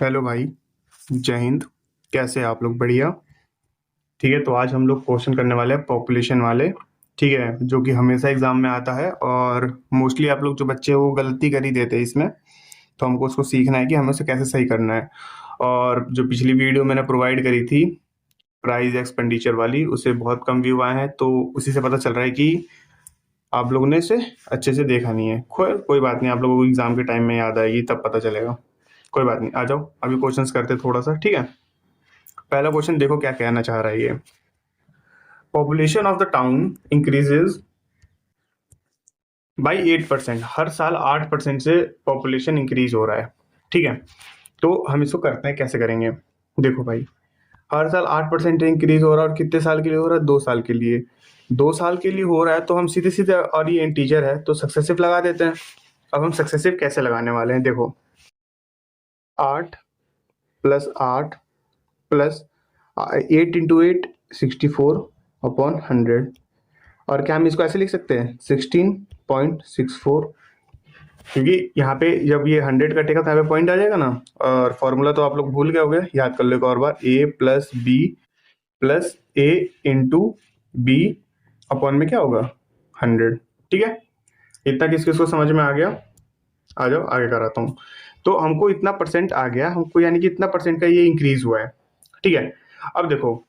Hello भाई। जय हिंद। कैसे हैं आप लोग? बढ़िया। ठीक है, तो आज हम लोग क्वेश्चन करने वाले हैं पॉपुलेशन वाले। ठीक है, जो कि हमेशा एग्जाम में आता है और मोस्टली आप लोग जो बच्चे हैं वो गलती कर ही देते हैं इसमें। तो हमको उसको सीखना है कि हमें उसे कैसे सही करना है। और जो पिछली वीडियो मैंने प्रोवाइड करी थी प्राइज एक्सपेंडिचर वाली, उसे बहुत कम व्यू आए हैं, तो उसी से पता चल रहा है कि आप लोगों ने इसे अच्छे से देखा नहीं है। कोई बात नहीं, आप लोगों को एग्जाम के टाइम में याद आएगी तब पता चलेगा। कोई बात नहीं, आ जाओ अभी क्वेश्चंस करते थोड़ा सा। ठीक है, पहला क्वेश्चन देखो क्या कहना चाह रहा है ये। Population of the town increases by 8%। हर साल 8% से पॉपुलेशन इंक्रीज हो रहा है। ठीक है, तो हम इसको करते हैं, कैसे करेंगे। देखो भाई, हर साल 8% इंक्रीज हो रहा है और कितने साल के लिए हो रहा है? 2 साल के लिए। 2 साल के लिए हो रहा है तो हम सीधे सीधे, और ये इंटीजर है तो सक्सेसिव लगा देते हैं। अब हम सक्सेसिव कैसे लगाने वाले हैं, देखो। 8 + 8 प्लस 8 × 8 = 64/100। और क्या हम इसको ऐसे लिख सकते हैं 16.64, क्योंकि यहाँ पे जब ये 100 कटेगा तो यहाँ पे पॉइंट आ जाएगा ना। और फॉर्मूला तो आप लोग भूल गए होंगे, याद कर लो एक और बार। A + B + A × B में क्या होगा 100। ठीक है, इतना किस किस को समझ में आ गया? आ जाओ आगे कराता हूँ। तो हमको इतना परसेंट आ गया, हमको यानी कि इतना परसेंट का ये इंक्रीज हुआ है। ठीक है, अब देखो,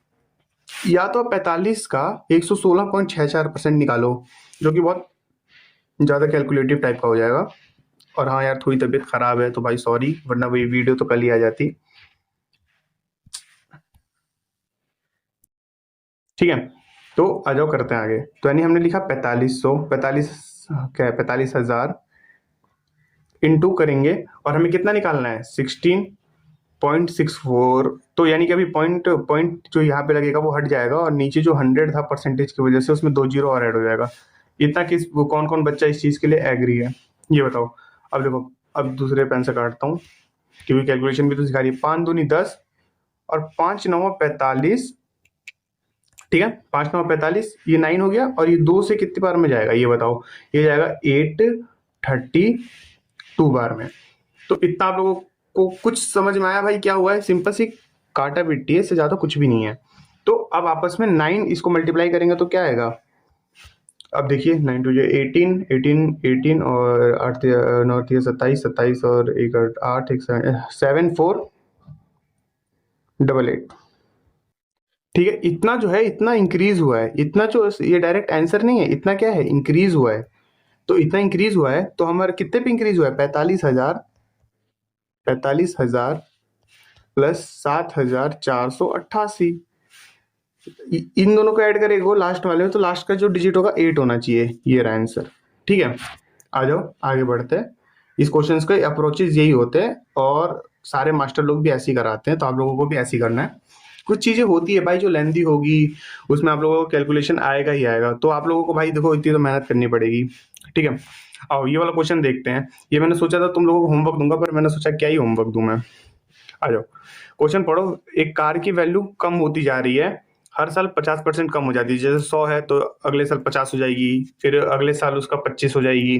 या तो 45 का 116.64% निकालो, जो कि बहुत ज़्यादा कैलकुलेटिव टाइप का हो जाएगा। और हाँ यार, थोड़ी तबीयत खराब है तो भाई सॉरी, वरना वही वीडियो तो कल ही आ जाती। ठीक है, तो आ जाओ करते हैं आगे। तो यानी हमने लिखा 4500, 45 क्या है, 45,000 इंटू करेंगे। और हमें कितना निकालना है 16.64। तो यानी कि अभी पॉइंट पॉइंट जो यहाँ पे लगेगा वो हट जाएगा, और नीचे जो 100 था परसेंटेज की वजह से उसमें 2 जीरो और ऐड हो जाएगा। इतना किस वो कौन कौन बच्चा इस चीज़ के लिए एग्री है, ये बताओ। अब देखो, अब दूसरे पेन से काटता हूँ, क्योंकि कैलकुलेशन भी तो सिखा रही है। 5 दूनी 10 और 5 9 45। ठीक है, 5 9 45, ये 9 हो गया। और ये 2 से कितनी बार में जाएगा ये बताओ? ये जाएगा 832 बार में। तो इतना आप लोगों को कुछ समझ में आया भाई क्या हुआ है? सिंपल सी काटा पिट्टी है, इससे ज्यादा कुछ भी नहीं है। तो अब आपस में 9 इसको मल्टीप्लाई करेंगे तो क्या आएगा? अब देखिए, 9 टू 18, 18 18 और 8 9 27, 27 और 1 8 1 7 4 8 8। ठीक है, इतना जो है, इतना इंक्रीज हुआ है। इतना जो, ये डायरेक्ट आंसर नहीं है, इतना क्या है, इंक्रीज हुआ है। तो इतना इंक्रीज हुआ है तो हमारे कितने पे इंक्रीज हुआ है? 45,000। 45,000 प्लस 7,488। इन दोनों को ऐड करेगा लास्ट वाले में, तो लास्ट का जो डिजिट होगा 8 होना चाहिए। ये रहा आंसर। ठीक है, आ जाओ आगे बढ़ते हैं। इस क्वेश्चन के अप्रोचेज यही होते हैं, और सारे मास्टर लोग भी ऐसे ही कराते हैं, तो आप लोगों को भी ऐसे ही करना है। कुछ चीजें होती है भाई जो लेंथी होगी, उसमें आप लोगों को कैलकुलेशन आएगा ही आएगा। तो आप लोगों को भाई देखो, इतनी तो मेहनत करनी पड़ेगी। ठीक है, आओ ये वाला क्वेश्चन देखते हैं। ये मैंने सोचा था तुम लोगों को होमवर्क दूंगा, पर मैंने सोचा क्या ही होमवर्क दूं मैं। आ जाओ, क्वेश्चन पढ़ो। एक कार की वैल्यू कम होती जा रही है, हर साल 50% कम हो जाती है। जैसे 100 है तो अगले साल 50 हो जाएगी, फिर अगले साल उसका 25 हो जाएगी।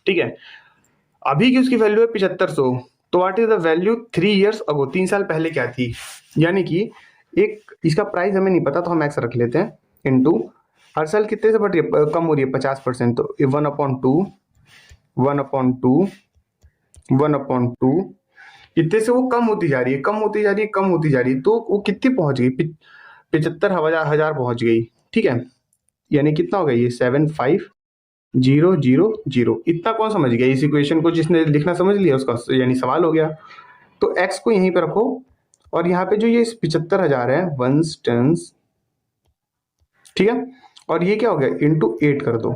ठीक है, अभी की उसकी वैल्यू है 7500। तो what is the value 3 years अगो? 3 साल पहले क्या थी? यानी कि एक इसका प्राइस हमें नहीं पता, तो हम एक्स रख लेते हैं, इनटू हर साल कितने से बढ़ रही है, कम हो रही है 50%। तो 1/2, 1/2, 1/2, इतने से वो कम होती जा रही है, कम होती जा रही है, कम होती जा रही है। तो वो कितनी पहुंच गई? 75,000 पहुंच गई। ठीक है, यानी कितना हो गया ये? 75,000। इतना कौन समझ गया इस इक्वेशन को? जिसने लिखना समझ लिया उसका यानी सवाल हो गया। तो एक्स को यहीं पे रखो, और यहाँ पे जो ये 75,000 है वंस टन्स। ठीक है, और ये क्या हो गया, इंटू 8 कर दो।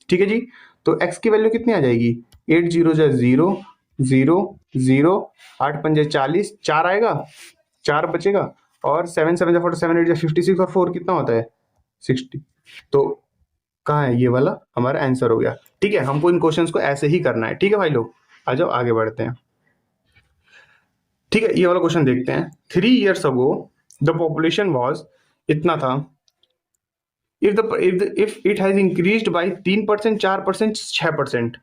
ठीक है जी, तो एक्स की वैल्यू कितनी आ जाएगी? 8 0 0 0 0, 8 पंजे 40, 4 आएगा, 4 बचेगा। और 7 7 47, 8 56, और 4 कितना होता है 60। तो कहाँ है ये वाला हमारा आंसर हो गया। ठीक है, हमको इन क्वेश्चंस को ऐसे ही करना है। ठीक है भाई लोग, आ जाओ आगे बढ़ते हैं। ठीक है, ये वाला क्वेश्चन देखते हैं। 3 years ago the population was, इतना था। If it has increased by 3%, 4%, 6%,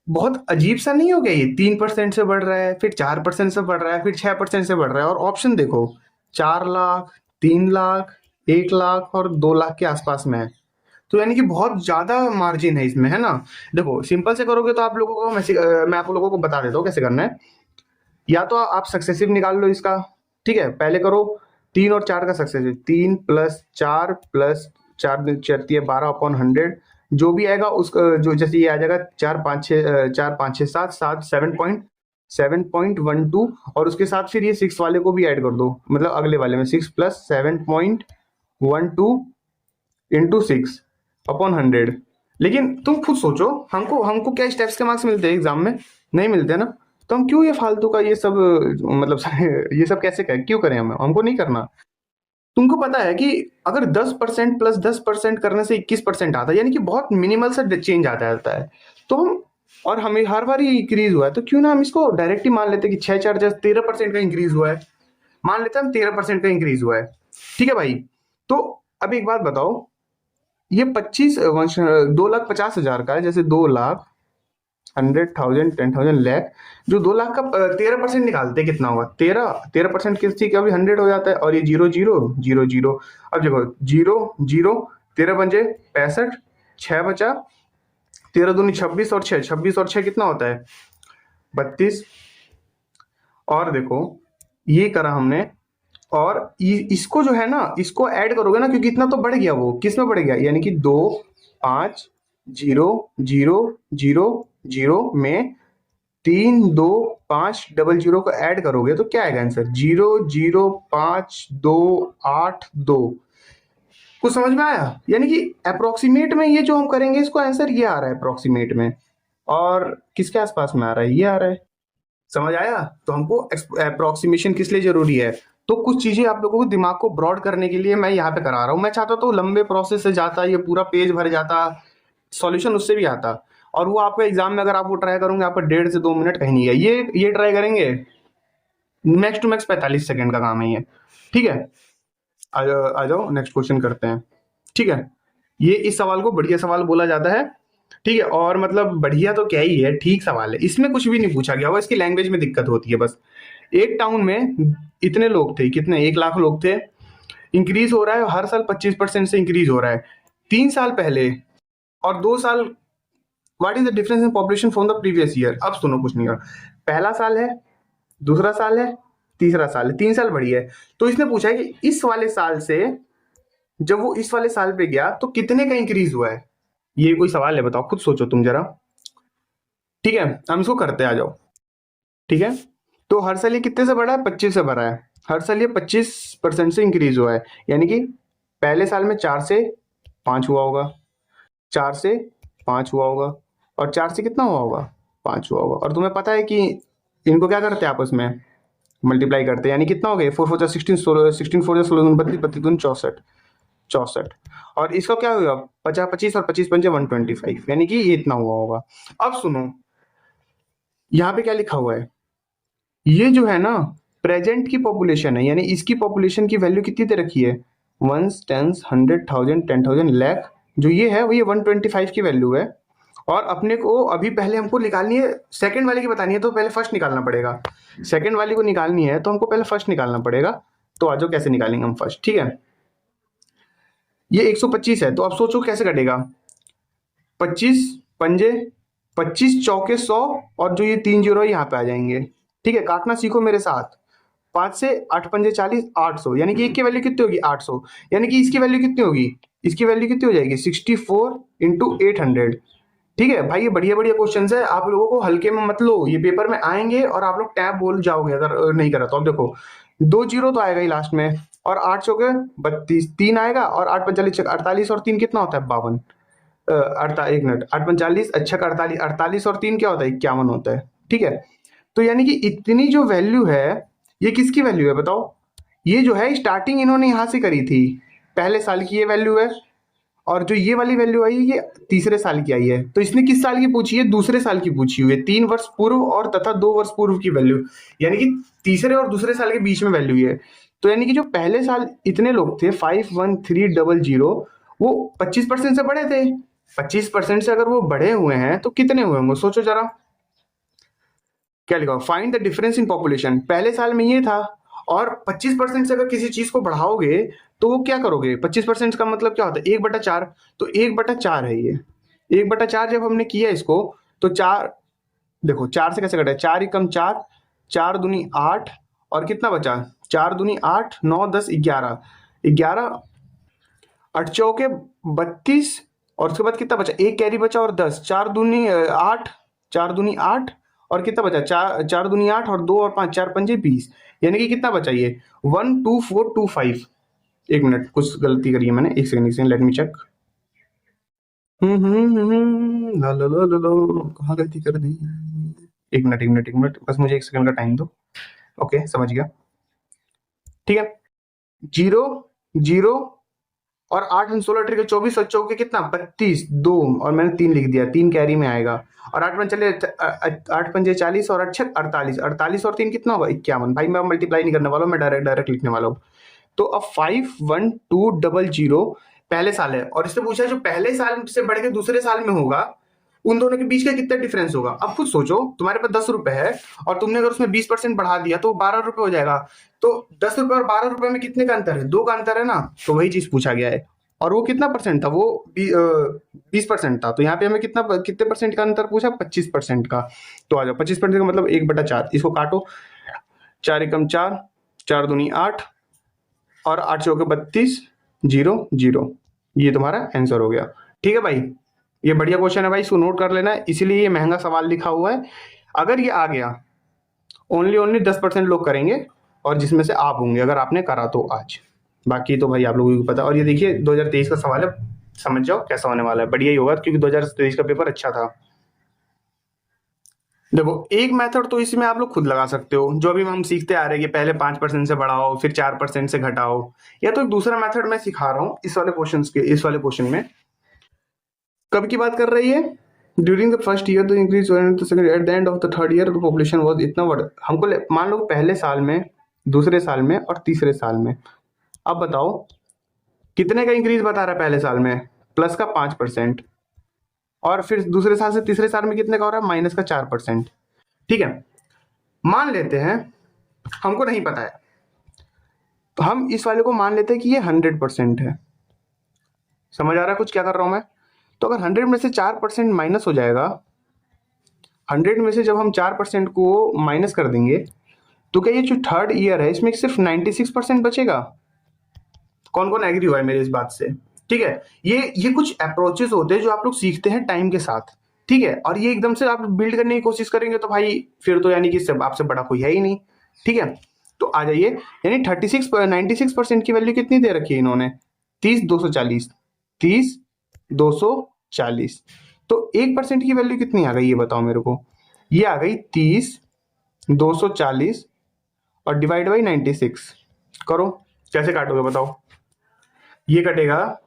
बहुत अजीब सा नहीं हो गया? ये 3% से बढ़ रहा है, फिर 4% से बढ़ रहा है, फिर 6% से बढ़ रहा है, और ऑप्शन देखो 4 लाख, 3 लाख, 1 लाख और 2 लाख के आसपास में है। तो यानी कि बहुत ज्यादा मार्जिन है इसमें, है ना? देखो सिंपल से करोगे तो आप लोगों को मैं आप लोगों को बता देता हूँ कैसे करना है। या तो आप सक्सेसिव निकाल लो इसका, ठीक है? पहले करो 3 और 4 का सक्सेसिव, 3 + 4 + 4 = 12/100, जो भी आएगा उसका जो जैसे ये आ जाएगा 4 5 6 7 7.12, और उसके साथ फिर ये 6 वाले को भी ऐड कर दो, मतलब अगले वाले में 6 + 7.12 इंटू 6/100। लेकिन तुम खुद सोचो, हमको हमको क्या स्टेप्स के मार्क्स मिलते हैं एग्जाम में? नहीं मिलते ना। तो हम क्यों ये फालतू का ये सब मतलब ये सब कैसे करें, क्यों करें? हमको नहीं करना। तुमको पता है कि अगर 10% + 10% करने से 21% आता है, यानी कि बहुत मिनिमल सा चेंज आता रहता है। तो हम, और हमें हर बार ही इंक्रीज हुआ है, तो क्यों ना हम इसको डायरेक्ट ही मान लेते कि 6 × 4 = 13% का इंक्रीज हुआ है। मान लेते हैं हम 13% का इंक्रीज हुआ है, ठीक है भाई? तो अब एक बात बताओ, ये 2,50,000 का है, जैसे 2 लाख, 100,000, 10,000, लैख, जो 2 लाख का 13% निकालते हैं कितना होगा? 13% किसी का भी 100 हो जाता है, और ये 0 0 0 0। अब देखो 0 0, 13 × 5 = 65, 6 बचा, 13 दूनी 26, और 6 कितना होता है? 32। और देखो ये करा हमने, और इसको जो है ना, इसको ऐड करोगे ना, क्योंकि इतना तो बढ़ गया, वो किस में बढ़ गया, यानी कि 2 5 0 0 0 में 3 2 5 0 को ऐड करोगे तो क्या आएगा आंसर? 0 0 5 2 8 2। कुछ समझ में आया? यानी कि अप्रोक्सीमेट में ये जो हम करेंगे, इसको आंसर ये आ रहा है अप्रोक्सीमेट में, और किसके आसपास में आ रहा है? ये आ रहा है। समझ आया? तो हमको अप्रोक्सीमेशन किस लिए जरूरी है? तो कुछ चीजें आप लोगों को दिमाग को ब्रॉड करने के लिए मैं यहाँ पे करा रहा हूँ। मैं चाहता तो लंबे प्रोसेस से जाता, ये पूरा पेज भर जाता, सॉल्यूशन उससे भी आता, और वो आपका एग्जाम में अगर आप वो ट्राई करोगे, आपका 1.5 से 2 मिनट कहीं नहीं है। ये ट्राई करेंगे, मैक्स टू मैक्स 45 सेकंड का काम है ये, ठीक है? आ जाओ नेक्स्ट क्वेश्चन करते हैं, ठीक है? ये इस सवाल को बढ़िया सवाल बोला जाता है, ठीक है? और मतलब बढ़िया तो क्या ही है, ठीक सवाल है, इसमें कुछ भी नहीं पूछा गया हुआ, इसकी लैंग्वेज में दिक्कत होती है बस। एक टाउन में इतने लोग थे, कितने, 1 लाख लोग थे, इंक्रीज हो रहा है हर साल 25% से इंक्रीज हो रहा है 3 साल पहले, और 2 साल, what is the difference in population from the previous year? अब सुनो, कुछ नहीं होगा, पहला साल है, दूसरा साल है, तीसरा साल है, 3 साल बढ़ी है। तो इसने पूछा है कि इस वाले साल से जब वो इस वाले साल पे गया तो कितने का इंक्रीज हुआ है? ये कोई सवाल है? बताओ, खुद सोचो तुम जरा, ठीक है? हम इसको करते आ जाओ, ठीक है? तो हर साल ये कितने से बढ़ा है? 25 से बढ़ा है। हर साल ये 25% से इंक्रीज हुआ है, यानी कि पहले साल में 4 से 5 हुआ होगा, 4 से 5 हुआ होगा, और 4 से कितना हुआ होगा? 5 हुआ होगा। और तुम्हें पता है कि इनको क्या करते हैं आपस में? मल्टीप्लाई करते हैं, यानी कितना हो गया? 4 4 16, 16 4 16 32, 32 दूनी 64, 64। और इसका क्या होगा? 50 25, और 25 पंजे 125, यानी कि ये इतना हुआ होगा। अब सुनो, यहाँ पे क्या लिखा हुआ है? ये जो है ना, प्रेजेंट की पॉपुलेशन है, यानी इसकी पॉपुलेशन की वैल्यू कितनी दे रखी है? 1s 10s 100,000 10,000 लाख, जो ये है वो ये 125 की वैल्यू है। और अपने को अभी पहले हमको निकालनी है सेकंड वाले की, बतानी है तो पहले फर्स्ट निकालना पड़ेगा। सेकंड वाली को निकालनी है तो हमको पहले फर्स्ट निकालना पड़ेगा। तो आज कैसे निकालेंगे हम फर्स्ट, ठीक है? ये 125 है, तो अब सोचो कैसे कटेगा? 25 पंजे 25 चौके 100, और जो ये 3 जीरो यहाँ पे आ जाएंगे, ठीक है? काटना सीखो मेरे साथ। 5 से 8 पंजे 40, 800, यानी कि एक की वैल्यू कितनी होगी? 800, यानी कि इसकी वैल्यू कितनी होगी? इसकी वैल्यू कितनी हो जाएगी? 64 इंटू 800, ठीक है भाई? ये बढ़िया बढ़िया क्वेश्चन है, आप लोगों को हल्के में मत लो, ये पेपर में आएंगे और आप लोग टैब बोल जाओगे अगर नहीं करा तो। अब देखो 2 जीरो तो आएगा ही लास्ट में, और 8 चौके 32, 3 आएगा, और 8 45 48, और 3 कितना होता है? 52। 1 मिनट, 8 45, अच्छा 48, 48 और 3 क्या होता है? 51 होता है, ठीक है? तो यानी कि इतनी जो वैल्यू है, ये किसकी वैल्यू है बताओ? ये जो है स्टार्टिंग इन्होंने यहां से करी थी, पहले साल की ये वैल्यू है, और जो ये वाली वैल्यू आई है ये तीसरे साल की आई है। तो इसने किस साल की पूछी है? दूसरे साल की पूछी हुई है, 3 वर्ष पूर्व और तथा 2 वर्ष पूर्व की वैल्यू, यानी कि तीसरे और दूसरे साल के बीच में वैल्यू है। तो यानी कि जो पहले साल इतने लोग थे 51300, वो 25% से बढ़े थे। 25% से अगर वो बढ़े हुए हैं तो कितने हुए होंगे? सोचो जरा। क्या लिखा हुआ, find the difference in population. पहले साल में ये था, और 25% से अगर किसी चीज को बढ़ाओगे तो वो क्या करोगे, 25% का मतलब क्या होता है, 1/4। तो 1/4 है ये, 1/4 जब हमने किया इसको, तो 4, देखो 4 से कैसे कटा है, 4 एकम 4, 4 दूनी 8, और कितना बचा, 4 दूनी 8, 9 10 11, 11 8 चौके 32, और उसके बाद कितना बचा, एक कैरी बचा और 10, 4 दूनी 8, 4 दूनी 8, और कितना बचा, 4 दूनी 8 और 2 और 5, 4 पंजे 20, यानी कि कितना बचा ये 12425। एक मिनट, कुछ गलती करी है मैंने, एक सेकंड लेट मी चेक। ला ला ला ला ला, कहाँ गलती कर दी, एक मिनट बस मुझे एक सेकंड का टाइम दो। ओके समझ गया, ठीक है। 0 0 और 8 और 16 ट्रिक 24 और चौके कितना 32, 2 और मैंने 3 लिख दिया, 3 कैरी में आएगा, और 8 पंजे 40 और 8 48, 48 और 3 कितना होगा 51। भाई मैं मल्टीप्लाई नहीं करने वाला हूँ, मैं डायरेक्ट लिखने वाला हूँ। तो अब 51200 पहले साल है, और इससे पूछा जो पहले साल से बढ़ के दूसरे साल में होगा, उन दोनों के बीच का कितना डिफरेंस होगा। अब खुद सोचो, तुम्हारे पास 10 रुपए है, और तुमने अगर उसमें 20% बढ़ा दिया तो 12 रुपए हो जाएगा। तो 10 रुपए और 12 रुपए में कितने का अंतर है, 2 का अंतर है ना। तो वही चीज पूछा गया है, और वो कितना परसेंट था, वो 20% था। तो यहाँ पे हमें कितने परसेंट का अंतर पूछा, 25% का। तो आ जाओ, 25% का मतलब 1/4, इसको काटो, 4 एकम 4, 4 दूनी 8, और 8 चौके 32, 0 0, ये तुम्हारा आंसर हो गया। ठीक है भाई, ये बढ़िया क्वेश्चन है भाई, इसको नोट कर लेना है, इसीलिए ये महंगा सवाल लिखा हुआ है। अगर ये आ गया, ओनली 10% लोग करेंगे, और जिसमें से आप होंगे अगर आपने करा तो आज, बाकी तो भाई आप लोगों को पता। और ये देखिए 2023 का सवाल है, समझ जाओ कैसा होने वाला है, बढ़िया ही होगा, क्योंकि 2023 का पेपर अच्छा था। देखो एक मेथड तो इसमें आप लोग खुद लगा सकते हो, जो अभी हम सीखते आ रहे हैं कि पहले 5% से बढ़ाओ फिर 4% से घटाओ, या तो एक दूसरा मेथड मैं सिखा रहा हूँ इस वाले क्वेश्चन में। कब की बात कर रही है, during the first year the increase at the end of the third year the population was इतना बढ़, हमको मान लो पहले साल में, दूसरे साल में और तीसरे साल में। अब बताओ कितने का इंक्रीज बता रहा है, पहले साल में प्लस का 5%, और फिर दूसरे साल से तीसरे साल में कितने का हो रहा है, माइनस का 4%। ठीक है, मान लेते हैं, हमको नहीं पता है, तो हम इस वाले को मान लेते हैं कि ये 100% है। समझ आ रहा है कुछ क्या कर रहा हूं मैं। तो अगर 100 में से 4% माइनस हो जाएगा, 100 में से जब हम 4% को माइनस कर देंगे, तो क्या ये जो थर्ड ईयर है इसमें सिर्फ 96% बचेगा। कौन कौन एग्री हुआ है मेरी इस बात से। ठीक है, ये कुछ अप्रोचेस होते हैं जो आप लोग सीखते हैं टाइम के साथ। ठीक है, और ये एकदम से आप बिल्ड करने की कोशिश करेंगे तो भाई फिर तो यानी कि सब आपसे बड़ा कोई है ही नहीं। ठीक है, तो आ जाइए, यानी 96% की वैल्यू कितनी दे रखी है इन्होंने, 30 240, 30 240। तो 1% की वैल्यू कितनी आ गई ये बताओ मेरे को, ये आ गई 30 240 और डिवाइड बाई 96। करो कैसे काटोगे बताओ, ये कटेगा।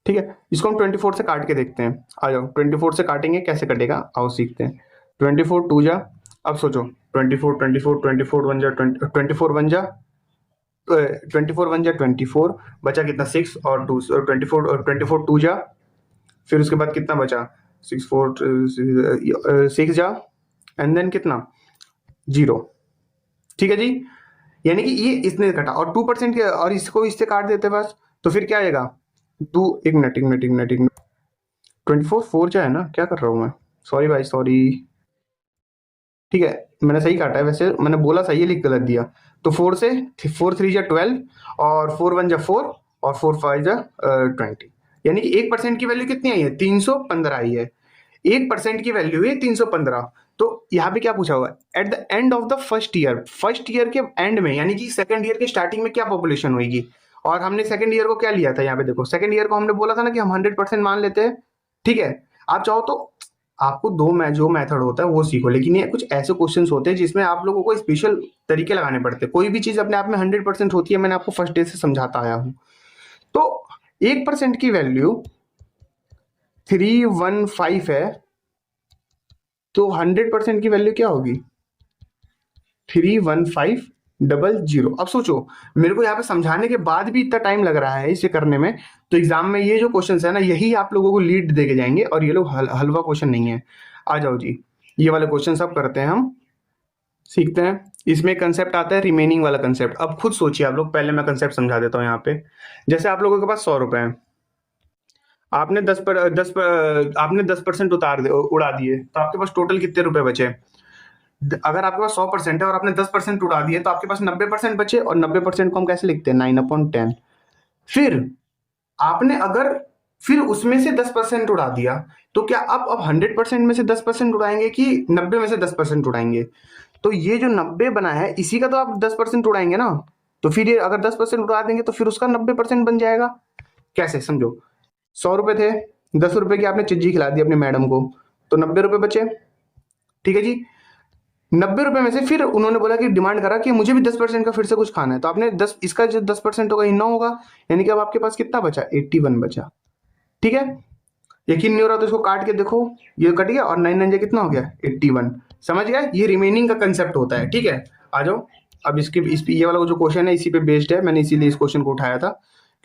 ठीक है, इसको हम 24 से काट के देखते हैं, आ जाओ 24 से काटेंगे, कैसे कटेगा आओ सीखते हैं। 24 2 जा, अब सोचो 24 24 24 1 जा 24 1 जा 24 1 जा 24, बचा कितना 6 और 2, 24 2 जा, फिर उसके बाद कितना बचा 6 4 6 जा, एंड देन कितना 0। ठीक है जी, यानी कि ये इसने कटा, और 2% और इसको इससे काट देते बस, तो फिर क्या आएगा 2, एक मिनट 24 4 जो है ना, क्या कर रहा हूँ मैं, सॉरी भाई सॉरी। ठीक है, मैंने सही काटा है, वैसे मैंने बोला सही है, लिख गलत दिया। तो 4 से 4 3 जा 12, और 4 1 जा 4, और 4 5 जा 20, यानी कि 1% की वैल्यू कितनी आई है, 315 आई है। 1% की वैल्यू है 315। तो यहाँ पे क्या पूछा हुआ है, at the end of the first year के एंड में, यानी कि सेकंड ईयर के स्टार्टिंग में क्या पॉपुलेशन होगी। और हमने सेकंड ईयर को क्या लिया था, यहाँ पे देखो सेकंड ईयर को हमने बोला था ना कि हम 100% मान लेते हैं। ठीक है, आप चाहो तो आपको जो मेथड होता है वो सीखो, लेकिन ये कुछ ऐसे क्वेश्चंस होते हैं जिसमें आप लोगों को स्पेशल तरीके लगाने पड़ते हैं। कोई भी चीज अपने आप में 100% होती है, मैंने आपको फर्स्ट डे से समझाता आया हूँ। तो 1% की वैल्यू 315 है, तो 100% की वैल्यू क्या होगी 31500। अब सोचो, मेरे को यहाँ पे समझाने के बाद भी इतना टाइम लग रहा है इसे करने में, तो एग्जाम में ये जो क्वेश्चन है ना, यही आप लोगों को लीड दे के जाएंगे, और ये लोग हलवा क्वेश्चन नहीं है। आ जाओ जी, ये वाले क्वेश्चन सब करते हैं, हम सीखते हैं। इसमें कंसेप्ट आता है रिमेनिंग वाला कंसेप्ट। अब खुद सोचिए आप लोग, पहले मैं कंसेप्ट समझा देता हूँ यहाँ पे। जैसे आप लोगों के पास 100 रुपए हैं, आपने 10% उड़ा दिए, तो आपके पास टोटल कितने रुपए बचे? अगर आपके पास 100% है और आपने 10% उड़ा दिए तो आपके पास 90% बचे, और 90% को हम कैसे लिखते हैं? 9/10। फिर आपने अगर फिर उसमें से 10% उड़ा दिया, तो क्या आप अब 100% में से 10% उड़ाएंगे कि 90 में से 10% उड़ाएंगे? तो ये जो 90 बना है इसी का तो आप 10% उड़ाएंगे ना। तो फिर ये अगर 10% उड़ा देंगे तो फिर उसका 90% बन जाएगा। कैसे, समझो। 100 रुपए थे, 10 रुपए की आपने चिज्जी खिला दी अपनी मैडम को, तो 90 रुपए बचे। ठीक है जी। 90 रुपए में से फिर उन्होंने बोला कि डिमांड करा कि मुझे भी 10% का फिर से कुछ खाना है, तो आपने 10, इसका जो 10% होगा 9 होगा, यानी कि अब आपके पास कितना बचा? 81 बचा। ठीक है। यकीन नहीं हो रहा तो इसको काट के देखो, ये कट गया और 9 9 कितना हो गया? 81। समझ गए? ये रिमेनिंग का कंसेप्ट होता है। ठीक है, आ जाओ। अब ये वाला जो क्वेश्चन है इसी पे बेस्ड है, मैंने इसीलिए इस क्वेश्चन को उठाया था,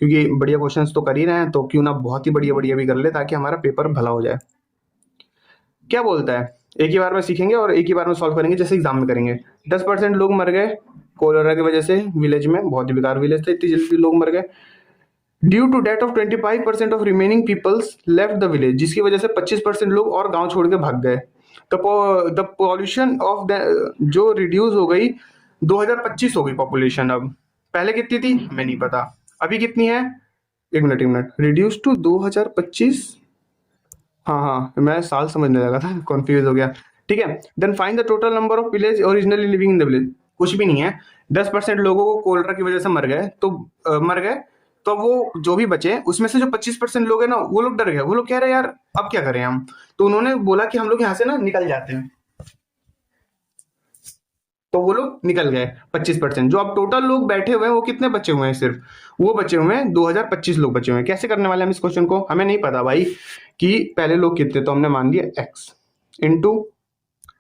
क्योंकि बढ़िया क्वेश्चंस तो कर ही रहे हैं, तो क्यों ना बहुत ही बढ़िया बढ़िया भी कर ले, ताकि हमारा पेपर भला हो जाए। क्या बोलता है? एक ही बार में सीखेंगे और एक ही बार में सॉल्व करेंगे, जैसे एग्जाम में करेंगे। 10% लोग मर गए कोलेरा की वजह से विलेज में, बहुत ही बेकार विलेज था, इतनी जल्दी लोग मर गए। Due to death of 25% of remaining peoples left the village, जिसकी वजह से 25% लोग और गांव छोड़ के भाग गए। द पॉल्यूशन ऑफ जो रिड्यूस हो गई, 2025 हो गई पॉपुलेशन। अब पहले कितनी थी हमें नहीं पता, अभी कितनी है? एक मिनट, रिड्यूस टू 2025। हाँ हाँ, मैं साल समझने लगा था, कॉन्फ्यूज हो गया। ठीक है, then find the total number of village originally living in the village. कुछ भी नहीं है, 10% लोगों को कोलरा की वजह से मर गए, तो मर गए, तो वो जो भी बचे उसमें से जो 25% लोग हैं ना, वो लोग डर गए। वो लोग कह रहे हैं यार अब क्या करें हम, तो उन्होंने बोला कि हम लोग यहाँ से ना निकल जाते हैं। तो वो लोग निकल गए 25%। जो अब टोटल लोग बैठे हुए हैं वो कितने बचे हुए हैं? सिर्फ वो बचे हुए हैं 2025 लोग बचे हुए हैं। कैसे करने वाले हम इस क्वेश्चन को? हमें नहीं पता भाई कि पहले लोग कितने, तो हमने मान लिया x इंटू,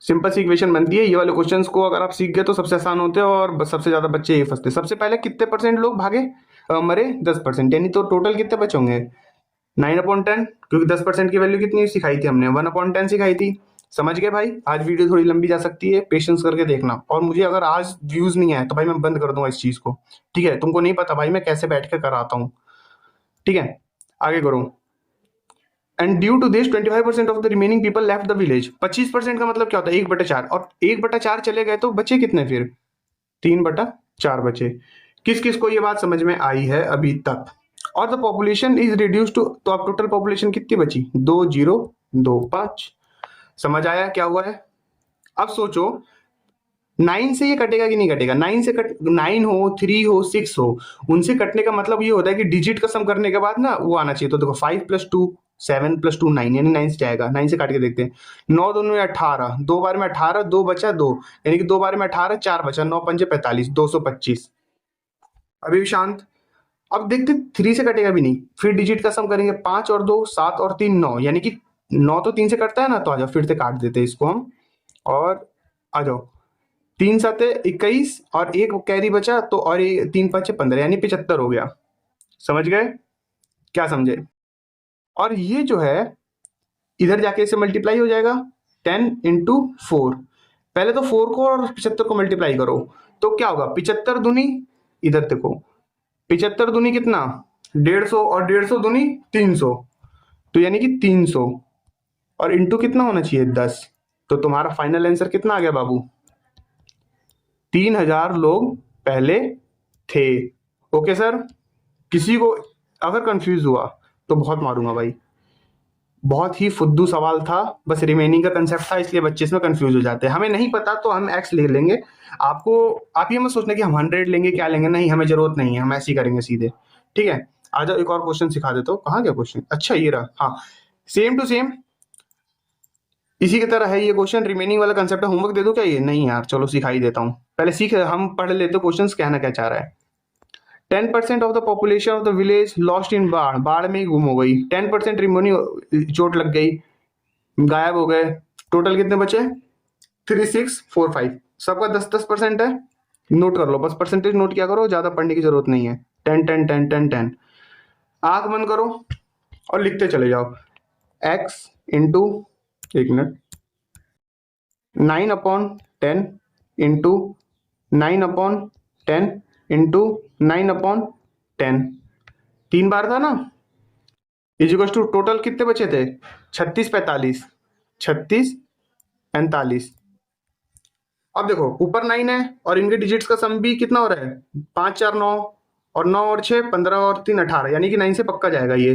सिंपल सी इक्वेशन बनती है। ये वाले क्वेश्चंस को अगर आप सीख गए तो सबसे आसान होते हैं, और सबसे ज्यादा बच्चे ये फंसते। सबसे पहले कितने परसेंट लोग भागे, मरे? 10%, यानी तो टोटल कितने बचे होंगे? 9/10, क्योंकि 10% की वैल्यू कितनी सिखाई थी हमने? 1/10 सिखाई थी। समझ गए भाई? आज वीडियो थोड़ी लंबी जा सकती है, पेशेंस करके देखना। और मुझे अगर आज व्यूज नहीं आए तो भाई मैं बंद कर दूंगा इस चीज को। ठीक है, तुमको नहीं पता भाई मैं कैसे बैठ के कराता हूँ। ठीक है, आगे करो। And due to this 25% of the remaining people left the village. 25% का मतलब क्या होता है? 1/4, और 1/4 चले गए तो बचे कितने फिर? 3/4 बचे। किस किस को ये बात समझ में आई है अभी तक? और the population is reduce to, तो अब टोटल पॉपुलेशन कितनी बची? 2025। समझ आया क्या हुआ है? अब सोचो 9 से ये कटेगा कि नहीं कटेगा? 9 से 9 हो, 3 हो, 6 हो, उनसे कटने का मतलब ये होता है कि डिजिट का सम करने के बाद ना वो आना चाहिए। तो देखो 5 + 2 7 + 2 9, यानी 9 से जाएगा। 9 से काट के देखते हैं। 9 दूनी 18, दो बार में 18, 2 बचा 2, यानी कि दो बार में 18, 4 बचा, 9 पंजे 45, 225। अभी भी शांत। अब देखते 3 से कटेगा भी नहीं, फिर डिजिट का सम करेंगे। 5 और 2 7 और 3 9, यानी कि 9 तो 3 से कटता है ना, तो आ जाओ फिर से काट देते हैं इसको हम। और आ जाओ, 3 7 21 और एक कैरी बचा, तो और ये 3 5 15, यानी 75 हो गया। समझ गए? क्या समझे? और ये जो है इधर जाके इसे मल्टीप्लाई हो जाएगा। 10 × 4। पहले तो 4 को और 75 को मल्टीप्लाई करो, तो क्या होगा? 75 दूनी, इधर देखो, 75 दूनी कितना? 150, और 150 दूनी 300, तो यानी कि 300, और इंटू कितना होना चाहिए? 10। तो तुम्हारा फाइनल आंसर कितना आ गया बाबू? 3000 लोग पहले थे। Okay sir. किसी को अगर कंफ्यूज हुआ तो बहुत मारूंगा भाई। बहुत ही फुद्दू सवाल था, बस रिमेनिंग का कंसेप्ट था, इसलिए बच्चे इसमें कंफ्यूज हो जाते हैं। हमें नहीं पता तो हम एक्स ले लेंगे। आपको, आप ये मत सोचना कि हम 100 लेंगे क्या लेंगे, नहीं, हमें जरूरत नहीं है, हम ऐसे ही करेंगे सीधे। ठीक है, आ जाओ एक और क्वेश्चन सिखा देता हूँ। कहाँ गया क्वेश्चन? अच्छा ये रहा। हाँ, सेम टू सेम इसी की तरह है ये क्वेश्चन, रिमेनिंग वाला कंसेप्ट है। होमवर्क दे दो क्या ये? नहीं यार, चलो सिखा ही देता हूँ। पहले सीख, हम पढ़ लेते क्वेश्चन कहना क्या चाह रहा है। 10% of the population of the village lost in बाढ़, बाढ़ में ही गुम हो गई। 10% रिमोनी, चोट लग गई, गायब हो गए। टोटल कितने बचे? 3645। सबका 10% है। नोट कर लो, बस परसेंटेज नोट किया करो, ज्यादा पढ़ने की जरूरत नहीं है। 10 10 10 10 10। आंख बंद करो और लिखते चले जाओ। x इंटू, एक मिनट, 9/10 इंटू 9/10 इंटू 9/10, 3 बार था ना, इजिकल टू टोटल कितने बचे थे? 36 45, 36 45। अब देखो ऊपर 9 है और इनके डिजिट्स का सम भी कितना हो रहा है? 5 4 9, और 9 और 6 15 और 3 18, यानी कि 9 से पक्का जाएगा ये।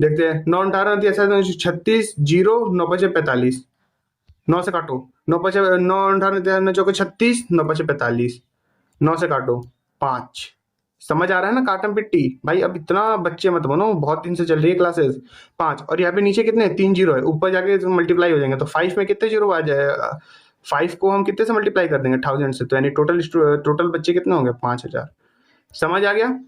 देखते हैं 9 18 ऐसा 36 0 9 5 45, 9 से काटो, 9 5 9 18 9 चौके 36, 9 5 45, 9 से काटो 5। समझ आ रहा है ना काटम पिट्टी भाई? अब इतना बच्चे मत बनो, बहुत दिन से चल रही है क्लासेस। 5 और यहाँ पे नीचे कितने 3 जीरो है, ऊपर जाके मल्टीप्लाई हो जाएंगे तो 5 में कितने जीरो आ जाए? 5 को हम कितने से मल्टीप्लाई कर देंगे? 1000 से, तो यानी टोटल बच्चे कितने होंगे? 5000। समझ आ गया?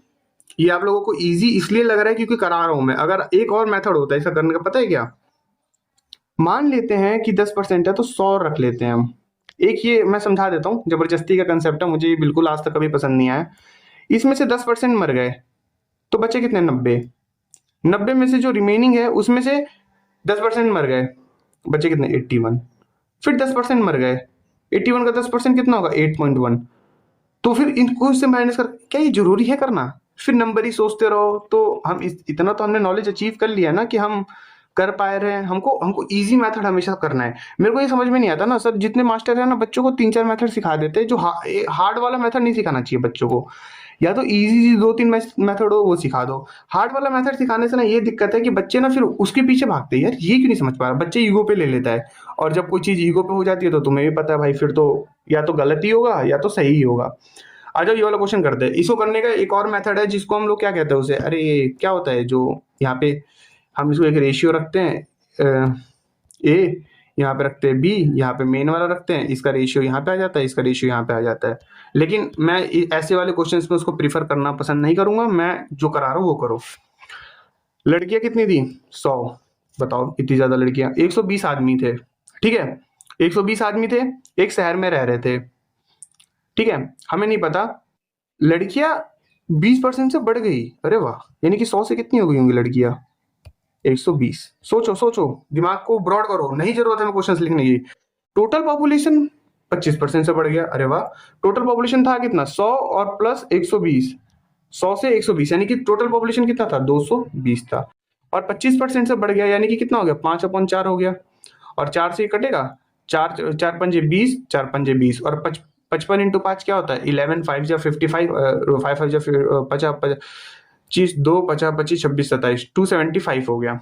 ये आप लोगों को इजी इसलिए लग रहा है क्योंकि करा रहा हूं मैं। अगर एक और मेथड होता है इसका करने का, पता है क्या? मान लेते हैं कि 10% है तो 100 रख लेते हैं हम। एक ये मैं समझा देता हूँ, जबरदस्ती का कंसेप्ट है, मुझे ये बिल्कुल आज तक कभी पसंद नहीं आया। इसमें से 10% मर गए तो बचे कितने? 90। 90 में से जो रिमेनिंग है उसमें से 10% मर गए, बचे कितने? 81। फिर 10% मर गए, 81 का 10% कितना होगा? 8.1। तो फिर इनको इससे माइनस कर, क्या ये जरूरी है करना? फिर नंबर ही सोचते रहो। तो हम इतना तो हमने नॉलेज अचीव कर लिया ना कि हम कर पाए रहे हैं। हमको हमको इजी मेथड हमेशा करना है। मेरे को ये समझ में नहीं आता ना सर, जितने मास्टर है ना बच्चों को 3 4 मेथड सिखा देते हैं, जो हार्ड वाला मेथड नहीं सिखाना चाहिए बच्चों को। या तो इजी 2 3 मेथड हो वो सिखा दो। हार्ड वाला मेथड सिखाने से ना ये दिक्कत है कि बच्चे ना फिर उसके पीछे भागते हैं, यार ये क्यों नहीं समझ पा रहा, बच्चे ईगो पे ले लेता है। और जब कोई चीज ईगो पे हो जाती है तो तुम्हें भी पता है भाई, फिर तो या तो गलत ही होगा या तो सही ही होगा। आ जाओ ये वाला क्वेश्चन करते हैं। इसको करने का एक और मेथड है जिसको हम लोग क्या कहते हैं उसे, अरे क्या होता है जो यहाँ पे हम इसको एक रेशियो रखते हैं, ए यहाँ पे रखते हैं, बी यहाँ पे मेन वाला रखते हैं, इसका रेशियो यहाँ पे आ जाता है, इसका रेशियो यहाँ पे आ जाता है। लेकिन मैं ऐसे वाले क्वेश्चंस में उसको प्रीफर करना पसंद नहीं करूंगा। मैं जो करा रहा हूँ वो करो। लड़कियां कितनी थी? 100। बताओ इतनी ज्यादा लड़कियां, 120 आदमी थे, ठीक है? 120 आदमी थे, एक शहर में रह रहे थे, ठीक है? हमें नहीं पता लड़कियां 20% से बढ़ गई, अरे वाह, यानी कि 100 से कितनी हो गई होंगी लड़कियां? 120। सोचो सोचो, दिमाग को ब्रॉड करो, नहीं जरूरत है क्वेश्चंस लिखने की। टोटल पॉपुलेशन 25% से बढ़ गया, अरे वाह। टोटल पॉपुलेशन था कितना? 100 और प्लस 120, 100 से 120, यानी कि टोटल पॉपुलेशन कितना था? 220 था। और 25% से बढ़ गया, यानी कि कितना हो गया? 5/4 हो गया। और 4 से कटेगा, 4 4 पंजे 20, 4 पंजे 20, और 55 इंटू 5 क्या होता है? 11 5 जा 55, 5 5 जा 50 चीज 2 50 25 26 27, 275 हो गया।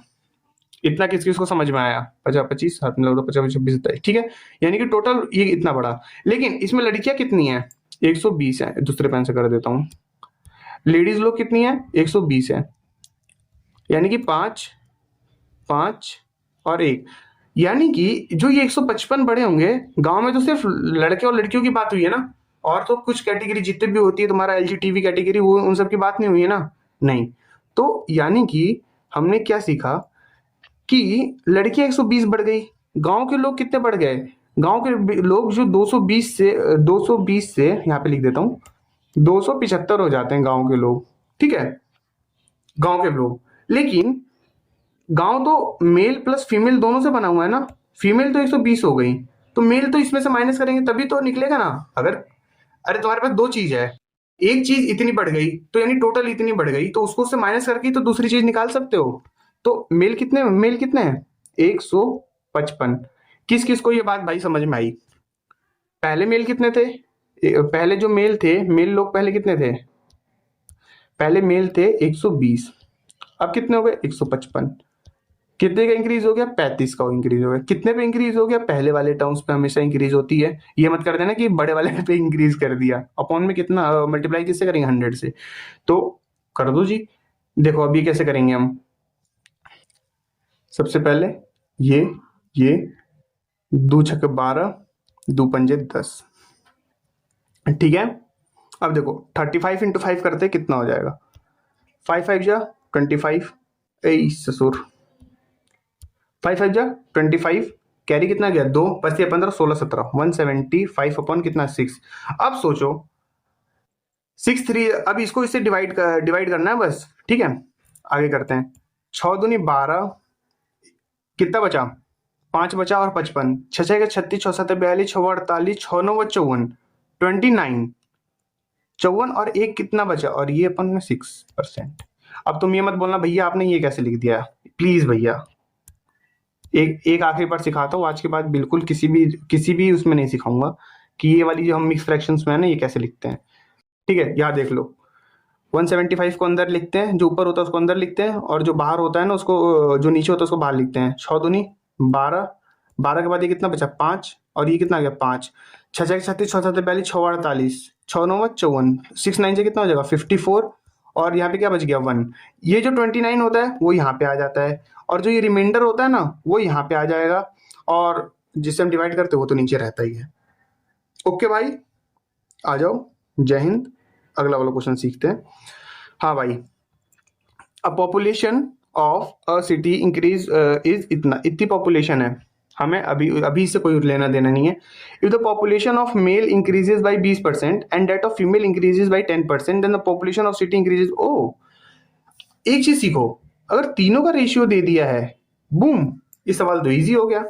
इतना किस किस को समझ में आया? 50 25 हाथ में 50 26 27, ठीक है? यानी कि टोटल ये इतना बड़ा। लेकिन इसमें लड़कियां कितनी है? 120 है। दूसरे पेन से कर देता हूँ। लेडीज लोग कितनी है? 120 है, यानी कि 5 5 और 1, यानी कि जो ये 155 बड़े होंगे। गांव में तो सिर्फ लड़के और लड़कियों की बात हुई है ना, और तो कुछ कैटेगरी जितने भी होती है तुम्हारा एलजीटीवी कैटेगरी, वो उन सब की बात नहीं हुई है ना? नहीं। तो यानी कि हमने क्या सीखा कि लड़कियां 120 बढ़ गई, गांव के लोग कितने बढ़ गए? गांव के लोग जो 220 से यहाँ पे लिख देता हूँ, 275 हो जाते हैं गांव के लोग, ठीक है? गांव के लोग। लेकिन गांव तो मेल प्लस फीमेल दोनों से बना हुआ है ना। फीमेल तो 120 हो गई, तो मेल तो इसमें से माइनस करेंगे तभी तो निकलेगा ना। अगर अरे तुम्हारे पास दो चीज है, एक चीज इतनी बढ़ गई तो यानी टोटल इतनी बढ़ गई, तो उसको उससे माइनस करके तो दूसरी चीज निकाल सकते हो। तो मेल कितने हैं? 155। किस किस को ये बात भाई समझ में आई? पहले मेल कितने थे? पहले जो मेल थे, मेल लोग पहले कितने थे? पहले मेल थे 120, अब कितने हो गए? 155। कितने का इंक्रीज हो गया? 35 का इंक्रीज हो गया। कितने पे इंक्रीज हो गया? पहले वाले टर्म्स पे हमेशा इंक्रीज होती है। ये मत कर देना कि बड़े वाले पे इंक्रीज कर दिया। अपॉन में कितना मल्टीप्लाई किससे करेंगे? 100 से। तो कर दो जी। देखो अभी कैसे करेंगे हम। सबसे पहले ये 2 छक्के 12, 2 पंजे 10, ठीक है? अब देखो 35 इंटू 5 करते कितना हो जाएगा? 5 5 जा 25, ए ससुर, 5 5 जा 25, कैरी कितना गया? 2 25 15 16 17, 175 अपॉन कितना? 6। अब सोचो 6 3, अब इसको इससे डिवाइड करना है बस, ठीक है? आगे करते हैं। 6 दूनी 12, कितना बचा? 5 बचा और 55, 6 6 36, 6 7 42, 6 48, 6 9 54, 29, 54 और एक कितना बचा, और ये अपन में 6%। अब तुम ये मत बोलना भैया आपने ये कैसे लिख दिया, प्लीज भैया। एक एक आखिरी बार सिखाता हूँ, आज के बाद बिल्कुल किसी भी उसमें नहीं सिखाऊंगा कि ये वाली जो हम मिक्स फ्रैक्शंस में है ना ये कैसे लिखते हैं। ठीक है, यहाँ देख लो, 175 को अंदर लिखते हैं, जो ऊपर होता है उसको अंदर लिखते हैं, और जो बाहर होता है ना उसको, जो नीचे होता है उसको बाहर लिखते हैं। 6 दूनी 12, 12 के बाद ये कितना बचा 5, और ये कितना आ गया 5, 6 6 36, 6 7 42, 6 48, 6 9 54, 6 9 से कितना हो जाएगा 54, और यहाँ पे क्या बच गया 1। ये जो 29 होता है वो यहाँ पे आ जाता है, और जो ये रिमाइंडर होता है ना वो यहाँ पे आ जाएगा, और जिससे हम डिवाइड करते हैं वो तो नीचे रहता ही है। ओके भाई, आ जाओ, जय हिंद। अगला वाला क्वेश्चन सीखते हैं। हाँ भाई, a population of a city increase is इतनी पॉपुलेशन है, हमें अभी अभी इससे कोई लेना देना नहीं है। If the population of male increases by 20% and that of female increases by 10%, then the population of city increases. ओ, एक चीज सीखो, अगर तीनों का रेशियो दे दिया है, बूम, ये सवाल तो इजी हो गया।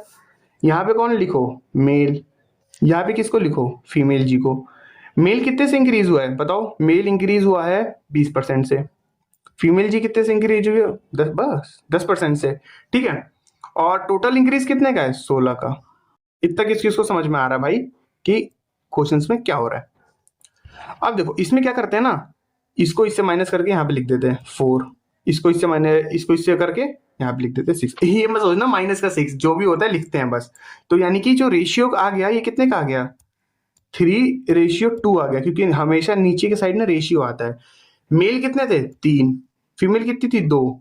यहाँ पे कौन लिखो, मेल, यहाँ पे किसको लिखो, फीमेल जी को। मेल कितने से इंक्रीज हुआ है बताओ, मेल इंक्रीज हुआ है 20% से, फीमेल जी कितने से इंक्रीज हुई है 10, बस 10% से। ठीक है, और टोटल इंक्रीज कितने का है 16 का। इतना किस चीज को समझ में आ रहा है भाई कि क्वेश्चंस में क्या हो रहा है। अब देखो इसमें क्या करते हैं ना, इसको इससे माइनस करके यहाँ पे लिख देते हैं 4, इसको इससे करके यहाँ पे लिख देते हैं 6। ये मत सोचना माइनस का 6, जो भी होता है लिखते हैं बस। तो यानी कि जो रेशियो आ गया ये कितने का आ गया, 3:2 आ गया, क्योंकि हमेशा नीचे के साइड ना रेशियो आता है। मेल कितने थे 3, फीमेल कितनी थी 2।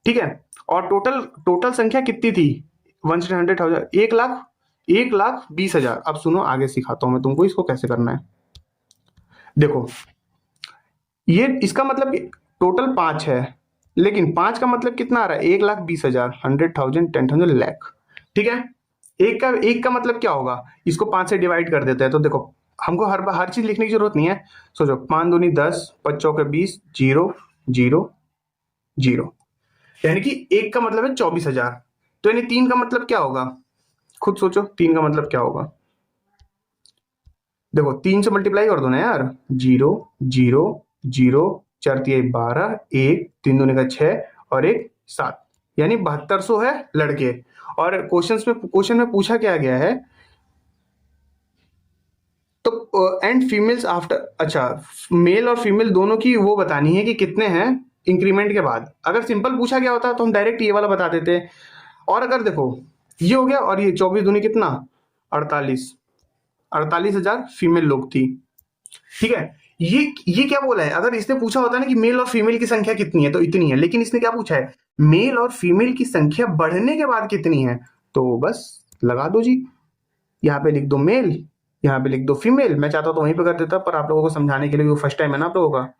ठीक है, और टोटल संख्या कितनी थी 100,000, 1,20,000। अब सुनो आगे सिखाता हूं मैं तुमको इसको कैसे करना है। देखो ये इसका मतलब टोटल 5 है, लेकिन 5 का मतलब कितना आ रहा है 1,20,000, 100,000, 10,000, लाख। ठीक है, एक का मतलब क्या होगा, इसको 5 से डिवाइड कर देते हैं। तो देखो हमको हर चीज लिखने की जरूरत नहीं है। सोचो 5 दूनी 10, 5 चौके 20, 0 0 0, यानी कि एक का मतलब है 24,000। तो यानी 3 का मतलब क्या होगा, खुद सोचो 3 का मतलब क्या होगा। देखो 3 से मल्टीप्लाई कर दो ना यार, 0 0 0, 4 3 12, 1 3 दूनी का 6 और 1 7, यानी 7200 है लड़के। और क्वेश्चन में पूछा क्या गया है, तो एंड फीमेल्स आफ्टर, अच्छा मेल और फीमेल दोनों की वो बतानी है कि कितने हैं इंक्रीमेंट के बाद। अगर सिंपल पूछा गया होता तो हम डायरेक्ट ये वाला बता देते। और अगर देखो ये हो गया, और ये 24 दूनी कितना 48,000 फीमेल लोग थी। ठीक है, ये क्या बोला है, अगर इसने पूछा होता ना कि मेल और फीमेल की संख्या कितनी है तो इतनी है, लेकिन इसने क्या पूछा है, मेल और फीमेल की संख्या बढ़ने के बाद कितनी है। तो बस लगा दो जी, यहाँ पे लिख दो मेल, यहाँ पे लिख दो फीमेल। मैं चाहता तो वहीं पे कर देता, पर आप लोगों को समझाने के लिए, वो फर्स्ट टाइम है ना आप लोगों का।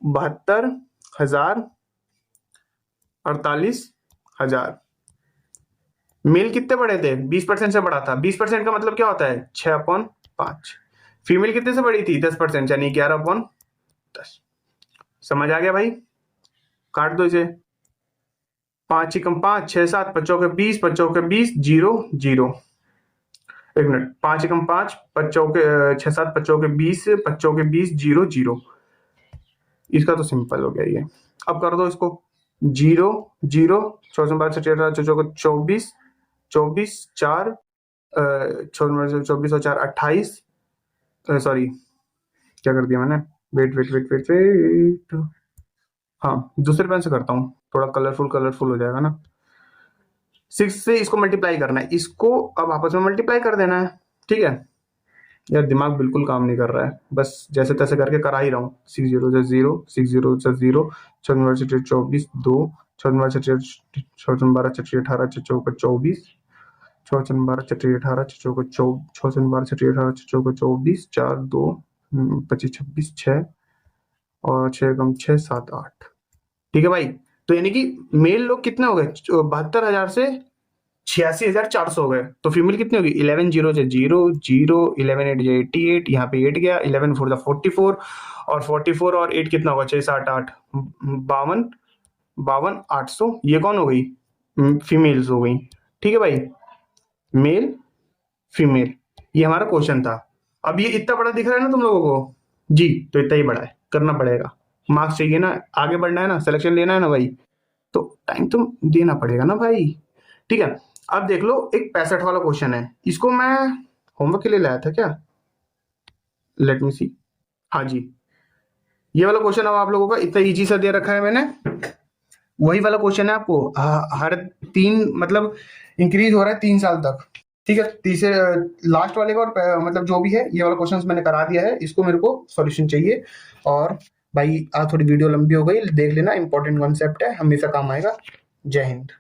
72,000, 48,000। मेल कितने बड़े थे 20% से बढ़ा था, 20% का मतलब क्या होता है 6/5। फीमेल कितने से बड़ी थी 10%, यानी 11/10। समझ आ गया भाई, काट दो इसे, 5 एकम 5, 6 7, 5 चौके 20, 5 चौके 20, 0 0। एक मिनट, 5 एकम 5, 5 चौके 6 7, 5 चौके 20, 5 चौके 20, 0 0। इसका तो सिंपल हो गया ये। अब कर दो इसको 0 0, 14 12 चौके 24, 24 4, 24 और 4 28, सॉरी क्या कर दिया मैंने, wait wait wait wait wait, हाँ दूसरे पेन से करता हूँ, थोड़ा कलरफुल हो जाएगा ना। 6 से इसको मल्टीप्लाई करना है, इसको अब आपस में मल्टीप्लाई कर देना है। ठीक है यार, दिमाग बिल्कुल काम नहीं कर रहा है, बस जैसे तैसे करके करा ही रहा हूँ। 6 0 0, 6 0 0, 6 24 2, 6 12 18, 24, 6 12 18, 24, 4 2 25 26 6, और 6 कम 6 7 8। ठीक है भाई, तो यानी कि मेल लोग कितने हो गए 72,000 से 86,400 हो गए। तो फीमेल कितनी होगी 11 0 से 0 0, 11 8 से 88, यहाँ पे 8 गया, 11 4 था 44, और 44 और 8 कितना होगा 6 7 8, 52 800। ये कौन हो गई फीमेल्स हो गई। ठीक है भाई, मेल फीमेल, ये हमारा क्वेश्चन था। अब ये इतना बड़ा दिख रहा है ना तुम लोगों को जी, तो इतना ही बड़ा है, करना पड़ेगा, मार्क्स चाहिए ना, आगे बढ़ना है ना, सिलेक्शन लेना है ना भाई, तो टाइम तो देना पड़ेगा ना भाई। ठीक है, अब देख लो एक 65 वाला क्वेश्चन है, इसको मैं होमवर्क के लिए लाया था क्या, लेट मी सी, हाँ जी, ये वाला क्वेश्चन अब आप लोगों का इतना इजी सा दे रखा है मैंने, वही वाला क्वेश्चन है आपको, हर तीन मतलब इंक्रीज हो रहा है 3 साल तक। ठीक है, तीसरे लास्ट वाले का और मतलब जो भी है ये वाला क्वेश्चंस मैंने करा दिया है, इसको मेरे को सॉल्यूशन चाहिए। और भाई आज थोड़ी वीडियो लंबी हो गई, देख लेना, इंपॉर्टेंट कॉन्सेप्ट है, हमेशा काम आएगा। जय हिंद।